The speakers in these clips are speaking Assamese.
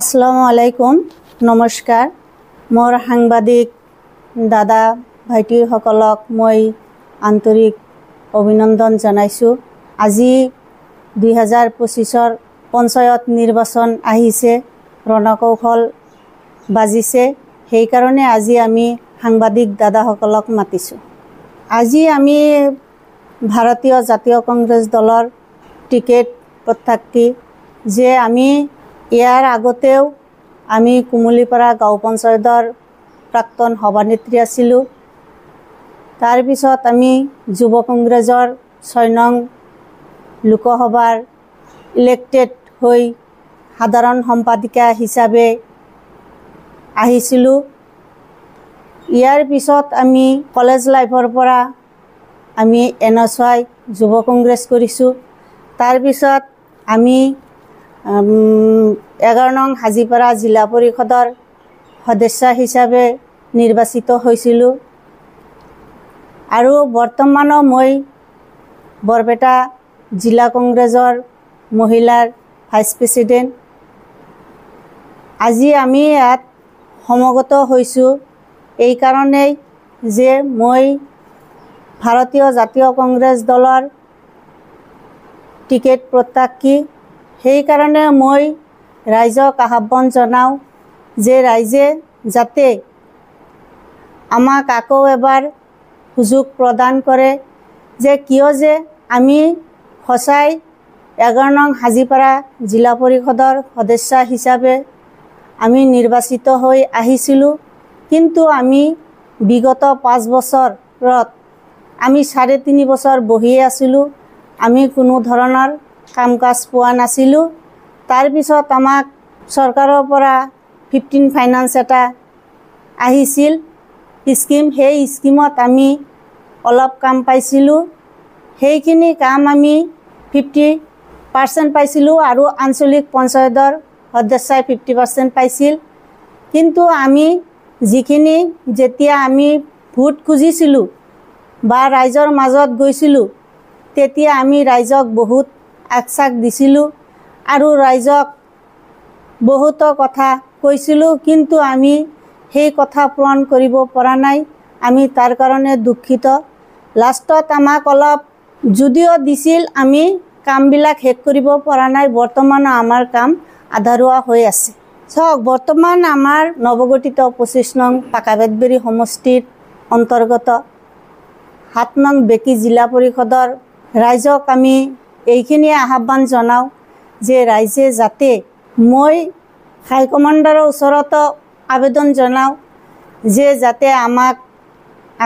আসসালামু আলাইকুম, নমস্কাৰ। মোৰ সাংবাদিক দাদা ভাইটিসকলক মই আন্তৰিক অভিনন্দন জনাইছোঁ। আজি 2025 পঞ্চায়ত নিৰ্বাচন আহিছে, ৰণকৌশল বাজিছে। সেইকাৰণে আজি আমি সাংবাদিক দাদাসকলক মাতিছোঁ। আজি আমি ভাৰতীয় জাতীয় কংগ্ৰেছ দলৰ টিকেট প্ৰত্যাশী যে আমি ইয়াৰ আগতেও আমি কুমলীপাৰা গাঁও পঞ্চায়তৰ প্ৰাক্তন সভানেত্ৰী আছিলোঁ। তাৰপিছত আমি যুৱ কংগ্ৰেছৰ 6 নং লোকসভাৰ ইলেক্টেড হৈ সাধাৰণ সম্পাদিকা হিচাপে আহিছিলোঁ। ইয়াৰ পিছত আমি কলেজ লাইফৰ পৰা আমি NSY যুৱ কংগ্ৰেছ কৰিছোঁ। তাৰপিছত আমি 11 নং হাজিপাৰা জিলা পৰিষদৰ সদস্য হিচাপে নিৰ্বাচিত হৈছিলোঁ আৰু বৰ্তমানো মই বৰপেটা জিলা কংগ্ৰেছৰ মহিলাৰ ভাইচ প্ৰেছিডেণ্ট। আজি আমি ইয়াত সমবেত হৈছোঁ এই কাৰণেই যে মই ভাৰতীয় জাতীয় কংগ্ৰেছ দলৰ টিকেট প্ৰত্যাশী। সেইকাৰণে মই ৰাইজক আহ্বান জনাওঁ যে ৰাইজে যাতে আমাক আকৌ এবাৰ সুযোগ প্ৰদান কৰে, যে কিয় যে আমি সঁচাই 11 নং হাজিপাৰা জিলা পৰিষদৰ সদস্য হিচাপে আমি নিৰ্বাচিত হৈ আহিছিলোঁ, কিন্তু আমি বিগত 5 বছৰত আমি 3.5 বছৰ বহিয়ে আছিলোঁ। আমি কোনো ধৰণৰ কাম কাজ পোৱা নাছিলোঁ। তাৰপিছত আমাক চৰকাৰৰ পৰা 15 ফাইনেন্স এটা আহিছিল স্কিম। সেই স্কিমত আমি অলপ কাম পাইছিলোঁ। সেইখিনি কাম আমি 50% পাইছিলোঁ আৰু আঞ্চলিক পঞ্চায়তৰ সদস্যই 50% পাইছিল। কিন্তু আমি যিখিনি যেতিয়া আমি ভোট খুজিছিলোঁ বা ৰাইজৰ মাজত গৈছিলোঁ, তেতিয়া আমি ৰাইজক বহুত আশ্বাস দিছিলোঁ আৰু ৰাইজক বহুতো কথা কৈছিলোঁ, কিন্তু আমি সেই কথা পূৰণ কৰিব পৰা নাই। আমি তাৰ কাৰণে দুখিত। লাষ্টত আমাক অলপ যদিও দিছিল, আমি কামবিলাক শেষ কৰিব পৰা নাই। বৰ্তমান আমাৰ কাম আধৰুৱা হৈ আছে। চাওক, বৰ্তমান আমাৰ নৱগঠিত 25 নং পাকাবেতবেৰী সমষ্টিৰ অন্তৰ্গত 7 নং বেকী জিলা পৰিষদৰ ৰাইজক আমি এইখিনিয়ে আহ্বান জনাওঁ যে ৰাইজে যাতে, মই হাইকমাণ্ডাৰৰ ওচৰতো আবেদন জনাওঁ যে যাতে আমাক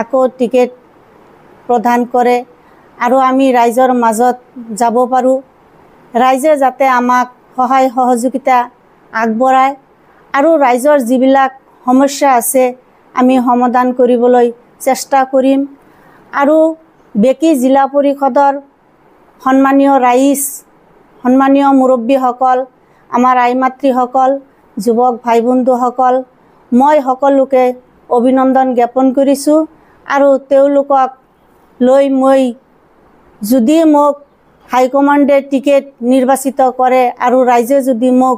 আকৌ টিকেট প্ৰদান কৰে আৰু আমি ৰাইজৰ মাজত যাব পাৰোঁ। ৰাইজে যাতে আমাক সহায় সহযোগিতা আগবঢ়ায় আৰু ৰাইজৰ যিবিলাক সমস্যা আছে আমি সমাধান কৰিবলৈ চেষ্টা কৰিম। আৰু বেকী জিলা পৰিষদৰ সন্মানীয় ৰাইজ, সন্মানীয় মুৰব্বীসকল, আমাৰ আই মাতৃসকল, যুৱক ভাই বন্ধুসকল, মই সকলোকে অভিনন্দন জ্ঞাপন কৰিছোঁ। আৰু তেওঁলোকক লৈ মই যদি মোক হাইকমাণ্ডে টিকেট নিৰ্বাচিত কৰে আৰু ৰাইজে যদি মোক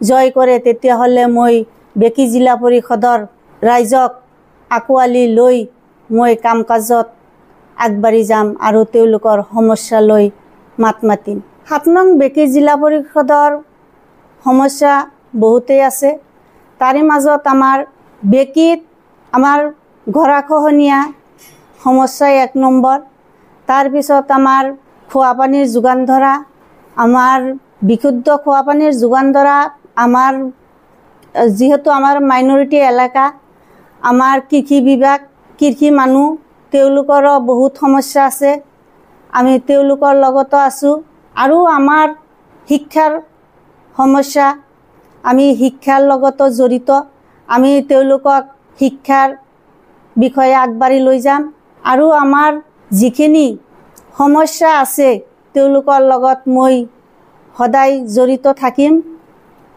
জয় কৰে, তেতিয়াহ'লে মই বেকী জিলা পৰিষদৰ ৰাইজক আঁকোৱালি লৈ মই কাম কাজত আগবাঢ়ি যাম আৰু তেওঁলোকৰ সমস্যা লৈ মাত মাতিম। 7 নং বেকী জিলা পৰিষদৰ সমস্যা বহুতেই আছে। তাৰে মাজত আমাৰ বেকীত আমাৰ গৰাখহনীয়া সমস্যা 1 নম্বৰ। তাৰপিছত আমাৰ খোৱাপানীৰ যোগান ধৰা, আমাৰ বিশুদ্ধ খোৱাপানীৰ যোগান ধৰা, আমাৰ যিহেতু আমাৰ মাইনৰিটি এলেকা, আমাৰ কৃষি বিভাগ, কৃষি মানুহ, তেওঁলোকৰো বহুত সমস্যা আছে। আমি তেওঁলোকৰ লগতো আছোঁ। আৰু আমাৰ শিক্ষাৰ সমস্যা, আমি শিক্ষাৰ লগতো জড়িত। আমি তেওঁলোকক শিক্ষাৰ বিষয়ে আগবাঢ়ি লৈ যাম আৰু আমাৰ যিখিনি সমস্যা আছে তেওঁলোকৰ লগত মই সদায় জড়িত থাকিম।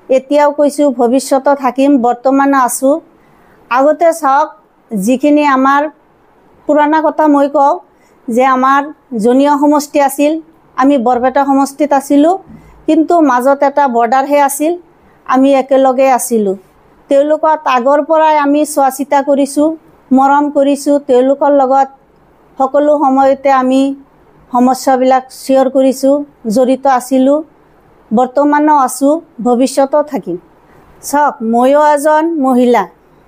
এতিয়াও কৈছোঁ, ভৱিষ্যতো থাকিম, বৰ্তমানো আছোঁ। আগতে চাওক, যিখিনি আমাৰ পুৰণা কথা মই কওঁ যে আমাৰ জনীয় সমষ্টি আছিল, আমি বৰপেটা সমষ্টিত আছিলোঁ, কিন্তু মাজত এটা বৰ্ডাৰহে আছিল আমি একেলগে আছিলোঁ। তেওঁলোকক আগৰ পৰাই আমি চোৱা চিতা কৰিছোঁ, মৰম কৰিছোঁ। তেওঁলোকৰ লগত সকলো সময়তে আমি সমস্যাবিলাক শ্বেয়াৰ কৰিছোঁ, জড়িত আছিলোঁ, বৰ্তমানো আছোঁ, ভৱিষ্যতেও থাকিম। চাওক, ময়ো এজন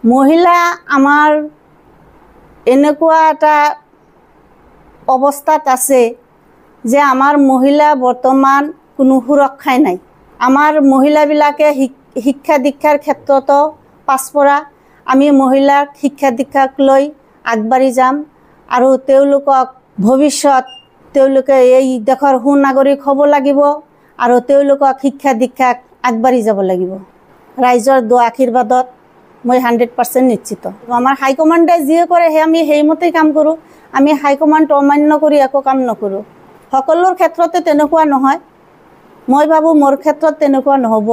মহিলা আমাৰ এনেকুৱা এটা অৱস্থাত আছে যে আমাৰ মহিলা বৰ্তমান কোনো সুৰক্ষাই নাই। আমাৰ মহিলাবিলাকে শিক্ষা দীক্ষাৰ ক্ষেত্ৰতো পাছপৰা। আমি মহিলাক শিক্ষা দীক্ষাক লৈ আগবাঢ়ি যাম আৰু তেওঁলোকক ভৱিষ্যত তেওঁলোকে এই দেশৰ সুনাগৰিক হ'ব লাগিব আৰু তেওঁলোকক শিক্ষা দীক্ষাক আগবাঢ়ি যাব লাগিব। ৰাইজৰ দোৱা আশীৰ্বাদত মই 100% নিশ্চিত। আমাৰ হাইকমাণ্ডে যি কৰে আমি সেইমতেই কাম কৰোঁ। আমি হাইকমাণ্ড অমান্য কৰি একো কাম নকৰোঁ। সকলোৰ ক্ষেত্ৰতে তেনেকুৱা নহয়। মই ভাবোঁ মোৰ ক্ষেত্ৰত তেনেকুৱা নহ'ব।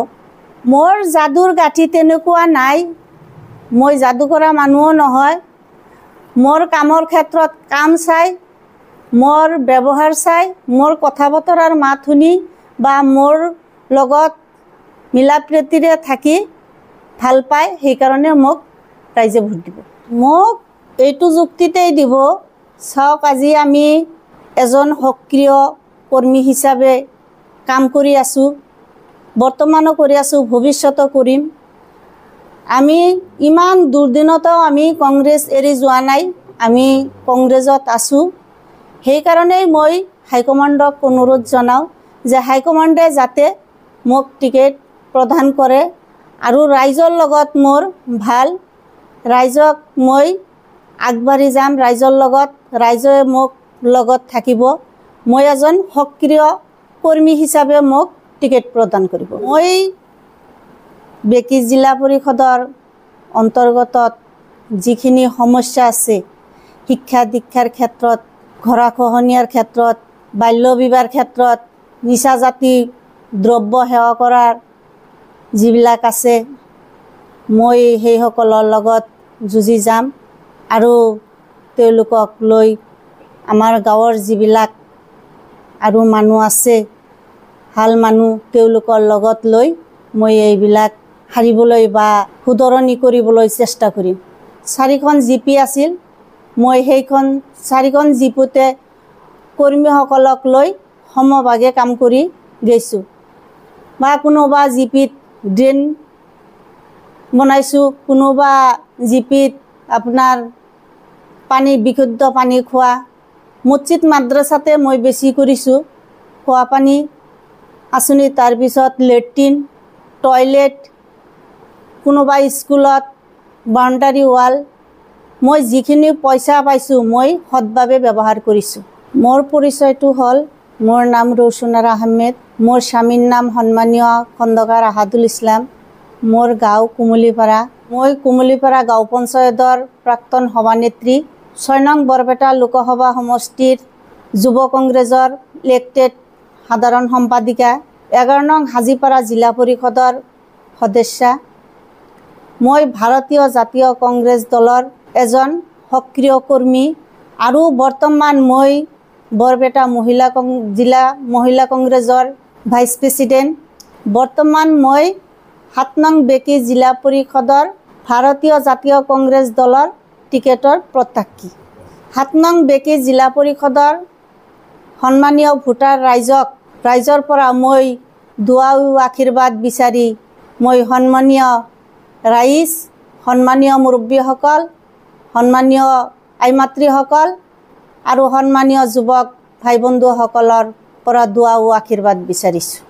মোৰ যাদুৰ গাঁঠি তেনেকুৱা নাই। মই যাদু কৰা মানুহো নহয়। মোৰ কামৰ ক্ষেত্ৰত কাম চাই, মোৰ ব্যৱহাৰ চাই, মোৰ কথা বতৰাৰ মাত শুনি বা মোৰ লগত মিলা প্ৰীতিৰে থাকি ভাল পায়, সেইকাৰণে মোক ৰাইজে ভোট দিব। মোক এইটো যুক্তিতেই দিব, চাওক আজি আমি এজন সক্ৰিয় কৰ্মী হিচাপে কাম কৰি আছোঁ, বৰ্তমানো কৰি আছোঁ, ভৱিষ্যতো কৰিম। আমি ইমান দুৰ্দিনতো আমি কংগ্ৰেছ এৰি যোৱা নাই, আমি কংগ্ৰেছত আছোঁ। সেইকাৰণেই মই হাইকমাণ্ডক অনুৰোধ জনাওঁ যে হাইকমাণ্ডে যাতে মোক টিকেট প্ৰদান কৰে আৰু ৰাইজৰ লগত মোৰ ভাল, ৰাইজক মই আগবাঢ়ি যাম ৰাইজৰ লগত, ৰাইজে মোক লগত থাকিব। মই এজন সক্ৰিয় কৰ্মী হিচাপে মোক টিকেট প্ৰদান কৰিব। মই বেকি জিলা পৰিষদৰ অন্তৰ্গত যিখিনি সমস্যা আছে, শিক্ষা দীক্ষাৰ ক্ষেত্ৰত, গৰাখহনীয়াৰ ক্ষেত্ৰত, বাল্য বিবাহৰ ক্ষেত্ৰত, নিচাজাতি দ্ৰব্য সেৱা কৰাৰ যিবিলাক আছে, মই সেইসকলৰ লগত যুঁজি যাম আৰু তেওঁলোকক লৈ আমাৰ গাঁৱৰ যিবিলাক আৰু মানুহ আছে, ভাল মানুহ, তেওঁলোকৰ লগত লৈ মই এইবিলাক হাৰিবলৈ বা শুধৰণি কৰিবলৈ চেষ্টা কৰিম। 4খন জিপি আছিল, মই সেইখন 4খন জিপিতে কৰ্মীসকলক লৈ সমভাগে কাম কৰি গৈছোঁ। বা কোনোবা জিপিত ড্ৰেইন বনাইছোঁ, কোনোবা জিপিত আপোনাৰ পানী, বিশুদ্ধ পানী খোৱা, মছজিদ মাদ্ৰাছাতে মই বেছি কৰিছোঁ খোৱা পানী আঁচনি, তাৰপিছত লেট্ৰিন, টয়লেট, কোনোবা স্কুলত বাউণ্ডাৰী ৱাল, মই যিখিনি পইচা পাইছোঁ মই সৎভাৱে ব্যৱহাৰ কৰিছোঁ। মোৰ পৰিচয়টো হ'ল, মোৰ নাম ৰৌচুনাৰা আহমেদ, মোৰ স্বামীৰ নাম সন্মানীয় খণ্ডকাৰ আহাদুল ইছলাম, মোৰ গাঁও কুমলীপাৰা। মই কুমলীপাৰা গাঁও পঞ্চায়তৰ প্ৰাক্তন সভানেত্ৰী, 6 নং বৰপেটা লোকসভা সমষ্টিৰ যুৱ কংগ্ৰেছৰ ইলেক্টেড সাধাৰণ সম্পাদিকা, 11 নং হাজিপাৰা জিলা পৰিষদৰ সদস্যা। মই ভাৰতীয় জাতীয় কংগ্ৰেছ দলৰ এজন সক্ৰিয় কৰ্মী আৰু বৰ্তমান মই বৰপেটা জিলা মহিলা কংগ্ৰেছৰ ভাইচ প্ৰেছিডেণ্ট। বৰ্তমান মই 7 নং বেকি জিলা পৰিষদৰ ভাৰতীয় জাতীয় কংগ্ৰেছ দলৰ টিকেটৰ প্ৰত্যাশী। 7 নং বেকি জিলা পৰিষদৰ সন্মানীয় ভোটাৰ ৰাইজৰ পৰা মই দোৱা আশীৰ্বাদ বিচাৰি মই সন্মানীয় ৰাইজ, সন্মানীয় মুৰব্বীসকল, সন্মানীয় আইমাতৃসকল আৰু সন্মানীয় যুৱক ভাই বন্ধুসকলৰ পৰা দোৱা আশীৰ্বাদ বিচাৰিছোঁ।